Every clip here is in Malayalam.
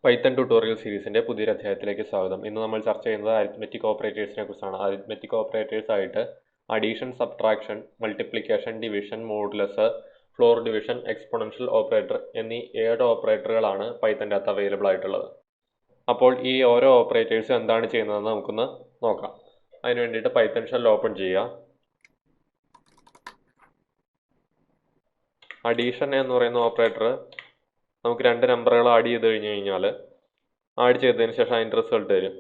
പൈത്തൺ ട്യൂട്ടോറിയൽ സീരീസിന്റെ പുതിയൊരു അധ്യായത്തിലേക്ക് സ്വാഗതം. ഇന്ന് നമ്മൾ ചർച്ച ചെയ്യുന്നത് അരിത്മെറ്റിക് ഓപ്പറേറ്റേഴ്സിനെ കുറിച്ചാണ്. അരിത്മെറ്റിക് ഓപ്പറേറ്റേഴ്സ് ആയിട്ട് addition, subtraction, multiplication, division, modulus, floor division, exponential operator എന്നീ 7 ഓപ്പറേറ്ററുകളാണ് പൈത്തൻ്റെ അകത്ത് അവൈലബിൾ ആയിട്ടുള്ളത്. അപ്പോൾ ഈ ഓരോ ഓപ്പറേറ്റേഴ്സും എന്താണ് ചെയ്യുന്നതെന്ന് നമുക്കൊന്ന് നോക്കാം. അതിന് വേണ്ടിയിട്ട് പൈത്തൺ ഷെൽ ഓപ്പൺ ചെയ്യുക. അഡീഷൻ എന്ന് പറയുന്ന ഓപ്പറേറ്റർ നമുക്ക് 2 നമ്പറുകൾ ആഡ് ചെയ്ത് കഴിഞ്ഞാൽ ആഡ് ചെയ്തതിന് ശേഷം അതിൻ്റെ റിസൾട്ട് തരും.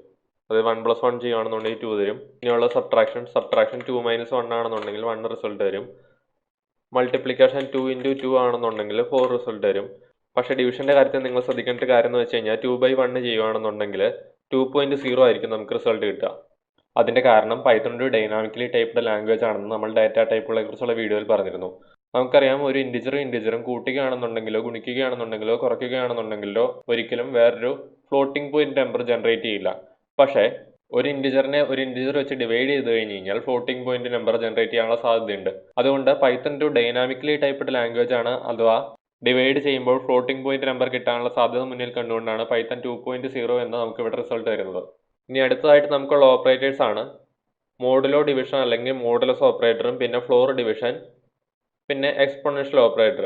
അത് 1+1 ചെയ്യുകയാണെന്നുണ്ടെങ്കിൽ 2 തരും. ഇനിയുള്ള സബ്ട്രാക്ഷൻ 2 - 1 ആണെന്നുണ്ടെങ്കിൽ 1 റിസൾട്ട് തരും. മൾട്ടിപ്ലിക്കേഷൻ 2 × 2 ആണെന്നുണ്ടെങ്കിൽ 4 റിസൾട്ട് തരും. പക്ഷേ ഡിവിഷൻ്റെ കാര്യത്തിൽ നിങ്ങൾ ശ്രദ്ധിക്കേണ്ട കാര്യം എന്ന് വെച്ച് കഴിഞ്ഞാൽ 2/1 ചെയ്യുകയാണെന്നുണ്ടെങ്കിൽ 2.0 ആയിരിക്കും നമുക്ക് റിസൾട്ട് കിട്ടുക. അതിൻ്റെ കാരണം പൈത്തൺ ഒരു ഡൈനാമിക്കലി ടൈപ്ഡ് ലാംഗ്വേജ് ആണെന്ന് നമ്മൾ ഡാറ്റ ടൈപ്പുകളെ കുറിച്ചുള്ള വീഡിയോയിൽ പറഞ്ഞിരുന്നു. നമുക്കറിയാം, ഒരു ഇൻറ്റിജറും കൂട്ടുകയാണെന്നുണ്ടെങ്കിലോ ഗുണിക്കുകയാണെന്നുണ്ടെങ്കിലോ കുറയ്ക്കുകയാണെന്നുണ്ടെങ്കിലോ ഒരിക്കലും വേറൊരു ഫ്ലോട്ടിംഗ് പോയിന്റ് നമ്പർ ജനറേറ്റ് ചെയ്യില്ല. പക്ഷേ ഒരു ഇൻറ്റിജർ വെച്ച് ഡിവൈഡ് ചെയ്ത് കഴിഞ്ഞ് കഴിഞ്ഞാൽ ഫ്ലോട്ടിംഗ് പോയിന്റ് നമ്പർ ജനറേറ്റ് ചെയ്യാനുള്ള സാധ്യതയുണ്ട്. അതുകൊണ്ട് പൈത്തൺ ഒരു ഡൈനാമിക്കലി ടൈപ്ഡ് ലാംഗ്വേജ് ആണ്. അഥവാ ഡിവൈഡ് ചെയ്യുമ്പോൾ ഫ്ലോട്ടിംഗ് പോയിന്റ് നമ്പർ കിട്ടാനുള്ള സാധ്യത മുന്നിൽ കണ്ടുകൊണ്ടാണ് പൈത്തൺ 2.0 എന്ന് നമുക്ക് ഇവിടെ റിസൾട്ട് വരുന്നത്. ഇനി അടുത്തതായിട്ട് നമുക്കുള്ള ഓപ്പറേറ്റേഴ്സ് ആണ് മോഡുലോ ഡിവിഷൻ അല്ലെങ്കിൽ മോഡുലസ് ഓപ്പറേറ്ററും പിന്നെ ഫ്ലോർ ഡിവിഷൻ പിന്നെ എക്സ്പോണൻഷ്യൽ ഓപ്പറേറ്റർ.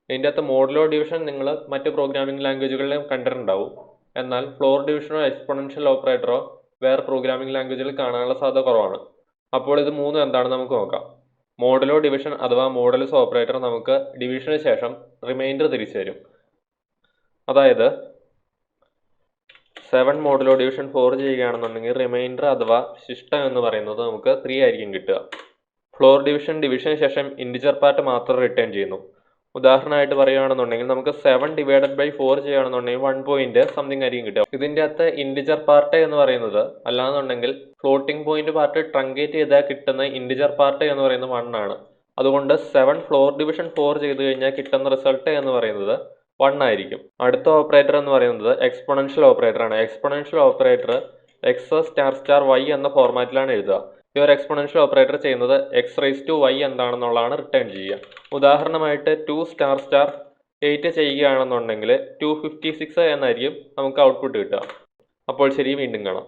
ഇതിൻ്റെ അകത്ത് മോഡുലോ ഡിവിഷൻ നിങ്ങൾ മറ്റ് പ്രോഗ്രാമിംഗ് ലാംഗ്വേജുകളിലും കണ്ടിട്ടുണ്ടാവും. എന്നാൽ ഫ്ലോർ ഡിവിഷനോ എക്സ്പോണൻഷ്യൽ ഓപ്പറേറ്ററോ വേറെ പ്രോഗ്രാമിംഗ് ലാംഗ്വേജുകളിൽ കാണാനുള്ള സാധ്യത കുറവാണ്. അപ്പോൾ ഇത് മൂന്നും എന്താണെന്ന് നമുക്ക് നോക്കാം. മോഡുലോ ഡിവിഷൻ അഥവാ മോഡുലസ് ഓപ്പറേറ്റർ നമുക്ക് ഡിവിഷന് ശേഷം റിമൈൻഡർ തിരിച്ചു തരും. അതായത് 7 മോഡുലോ ഡിവിഷൻ 4 ചെയ്യുകയാണെന്നുണ്ടെങ്കിൽ റിമൈൻഡർ അഥവാ ശിഷ്ടം എന്ന് പറയുന്നത് നമുക്ക് 3 ആയിരിക്കും കിട്ടുക. ഫ്ലോർ ഡിവിഷന് ശേഷം ഇൻറ്റിജർ പാർട്ട് മാത്രം റിട്ടേൺ ചെയ്യുന്നു. ഉദാഹരണമായിട്ട് പറയുകയാണെന്നുണ്ടെങ്കിൽ നമുക്ക് 7/4 ചെയ്യുകയാണെന്നുണ്ടെങ്കിൽ 1 ആയിരിക്കും കിട്ടുക. ഇതിൻ്റെ അകത്ത് ഇൻറ്റിജർ പാർട്ട് എന്ന് പറയുന്നത് അല്ലാന്നുണ്ടെങ്കിൽ ഫ്ലോട്ടിംഗ് പോയിന്റ് പാർട്ട് ട്രങ്കേറ്റ് ചെയ്താൽ കിട്ടുന്ന ഇൻറ്റിജർ പാർട്ട് എന്ന് പറയുന്നത് 1 ആണ്. അതുകൊണ്ട് 7 ഫ്ലോർ ഡിവിഷൻ 4 ചെയ്ത് കഴിഞ്ഞാൽ കിട്ടുന്ന റിസൾട്ട് എന്ന് പറയുന്നത് 1 ആയിരിക്കും. അടുത്ത ഓപ്പറേറ്റർ എന്ന് പറയുന്നത് എക്സ്പോണൻഷ്യൽ ഓപ്പറേറ്റർ ആണ്. എക്സ്പോണൻഷ്യൽ ഓപ്പറേറ്റർ x**y എന്ന ഫോർമാറ്റിലാണ് എഴുതുക. ഈ ഒരു എക്സ്പോണൻഷ്യൽ ഓപ്പറേറ്റർ ചെയ്യുന്നത് x⁻y എന്താണെന്നുള്ളതാണ് റിട്ടേൺ ചെയ്യുക. ഉദാഹരണമായിട്ട് 2**8 ചെയ്യുകയാണെന്നുണ്ടെങ്കിൽ 256 എന്നായിരിക്കും നമുക്ക് ഔട്ട്പുട്ട് കിട്ടുക. അപ്പോൾ ശരി, വീണ്ടും കാണാം.